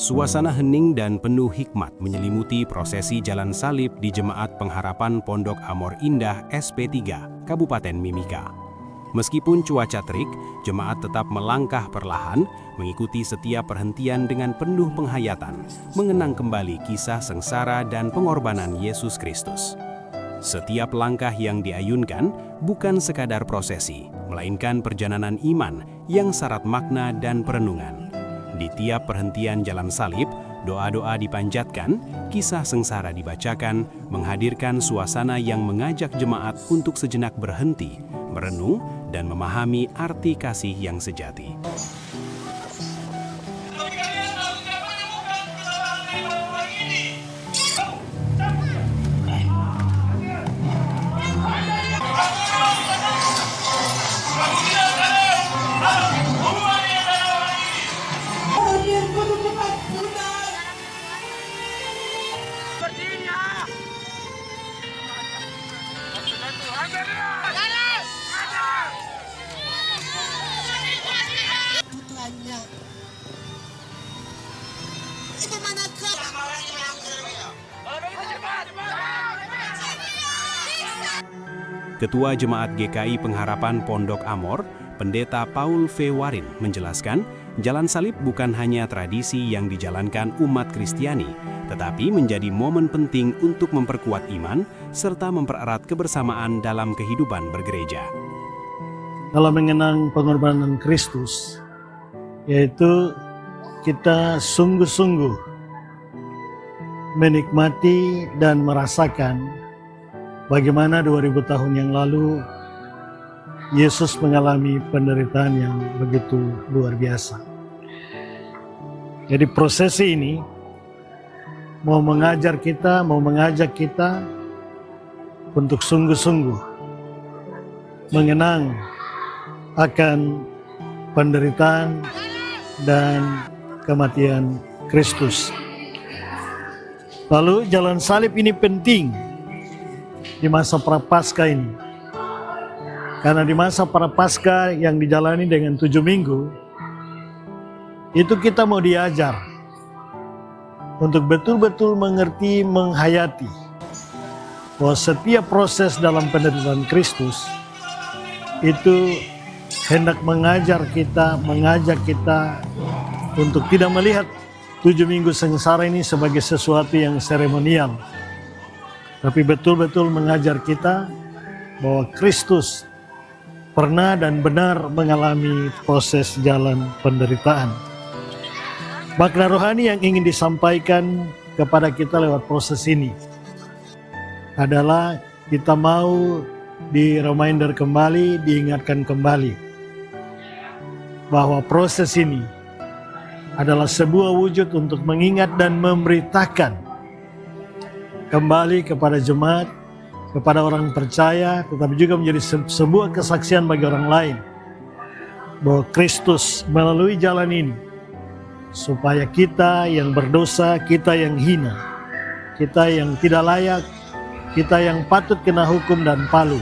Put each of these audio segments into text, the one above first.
Suasana hening dan penuh hikmat menyelimuti prosesi jalan salib di Jemaat Pengharapan Pondok Amor Indah SP3, Kabupaten Mimika. Meskipun cuaca terik, jemaat tetap melangkah perlahan, mengikuti setiap perhentian dengan penuh penghayatan, mengenang kembali kisah sengsara dan pengorbanan Yesus Kristus. Setiap langkah yang diayunkan bukan sekadar prosesi, melainkan perjalanan iman yang syarat makna dan perenungan. Di tiap perhentian jalan salib, doa-doa dipanjatkan, kisah sengsara dibacakan, menghadirkan suasana yang mengajak jemaat untuk sejenak berhenti, merenung, dan memahami arti kasih yang sejati. Ketua Jemaat GKI Pengharapan Pondok Amor, Pendeta Paul V. Warin menjelaskan, jalan salib bukan hanya tradisi yang dijalankan umat Kristiani, tetapi menjadi momen penting untuk memperkuat iman serta mempererat kebersamaan dalam kehidupan bergereja. Dalam mengenang pengorbanan Kristus, yaitu kita sungguh-sungguh menikmati dan merasakan bagaimana 2000 tahun yang lalu Yesus mengalami penderitaan yang begitu luar biasa. Jadi prosesi ini mau mengajak kita untuk sungguh-sungguh mengenang akan penderitaan dan kematian Kristus. Lalu jalan salib ini penting di masa Prapaskah ini. Karena di masa Prapaskah yang dijalani dengan 7 minggu, itu kita mau diajar untuk betul-betul mengerti, menghayati bahwa setiap proses dalam penderitaan Kristus itu hendak mengajak kita untuk tidak melihat 7 minggu sengsara ini sebagai sesuatu yang seremonial, tapi betul-betul mengajar kita bahwa Kristus pernah dan benar mengalami proses jalan penderitaan. Makna rohani yang ingin disampaikan kepada kita lewat proses ini adalah kita mau di-reminder kembali, diingatkan kembali bahwa proses ini adalah sebuah wujud untuk mengingat dan memberitakan kembali kepada jemaat, kepada orang percaya, tetapi juga menjadi sebuah kesaksian bagi orang lain bahwa Kristus melalui jalan ini supaya kita yang berdosa, kita yang hina, kita yang tidak layak, kita yang patut kena hukum dan palu,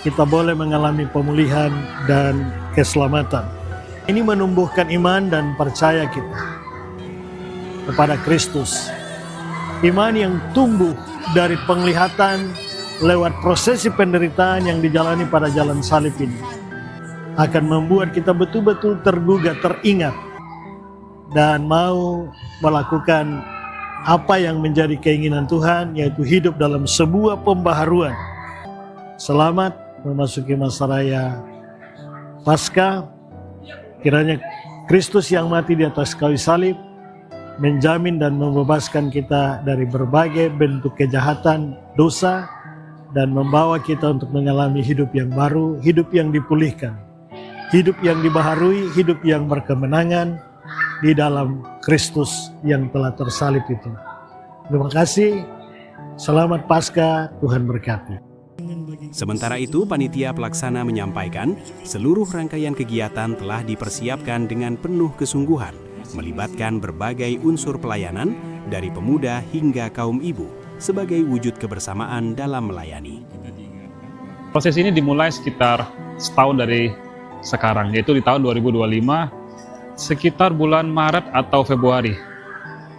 kita boleh mengalami pemulihan dan keselamatan. Ini menumbuhkan iman dan percaya kita kepada Kristus. Iman yang tumbuh dari penglihatan lewat prosesi penderitaan yang dijalani pada jalan salib ini akan membuat kita betul-betul tergugah, teringat, dan mau melakukan apa yang menjadi keinginan Tuhan, yaitu hidup dalam sebuah pembaharuan. Selamat memasuki masa raya Paskah. Kiranya Kristus yang mati di atas kayu salib menjamin dan membebaskan kita dari berbagai bentuk kejahatan, dosa, dan membawa kita untuk mengalami hidup yang baru, hidup yang dipulihkan, hidup yang dibaharui, hidup yang berkemenangan di dalam Kristus yang telah tersalib itu. Terima kasih, selamat Paskah, Tuhan berkati. Sementara itu, panitia pelaksana menyampaikan seluruh rangkaian kegiatan telah dipersiapkan dengan penuh kesungguhan, melibatkan berbagai unsur pelayanan dari pemuda hingga kaum ibu sebagai wujud kebersamaan dalam melayani. Proses ini dimulai sekitar setahun dari sekarang, yaitu di tahun 2025, sekitar bulan Maret atau Februari.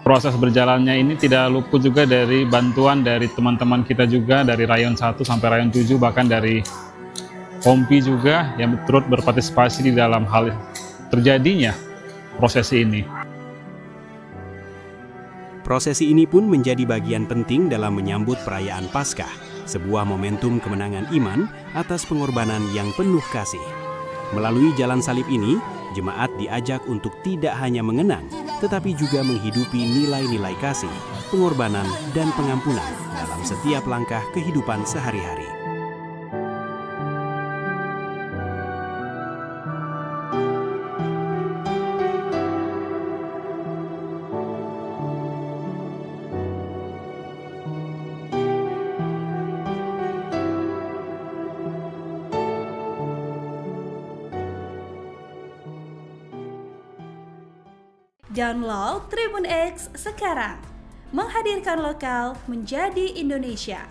proses berjalannya ini tidak luput juga dari bantuan dari teman-teman kita juga, dari Rayon 1 sampai Rayon 7, bahkan dari Kompi juga yang turut berpartisipasi di dalam hal terjadinya prosesi ini. Prosesi ini pun menjadi bagian penting dalam menyambut perayaan Paskah, sebuah momentum kemenangan iman atas pengorbanan yang penuh kasih. Melalui jalan salib ini, jemaat diajak untuk tidak hanya mengenang, tetapi juga menghidupi nilai-nilai kasih, pengorbanan, dan pengampunan dalam setiap langkah kehidupan sehari-hari. Download Tribun X sekarang, menghadirkan lokal menjadi Indonesia.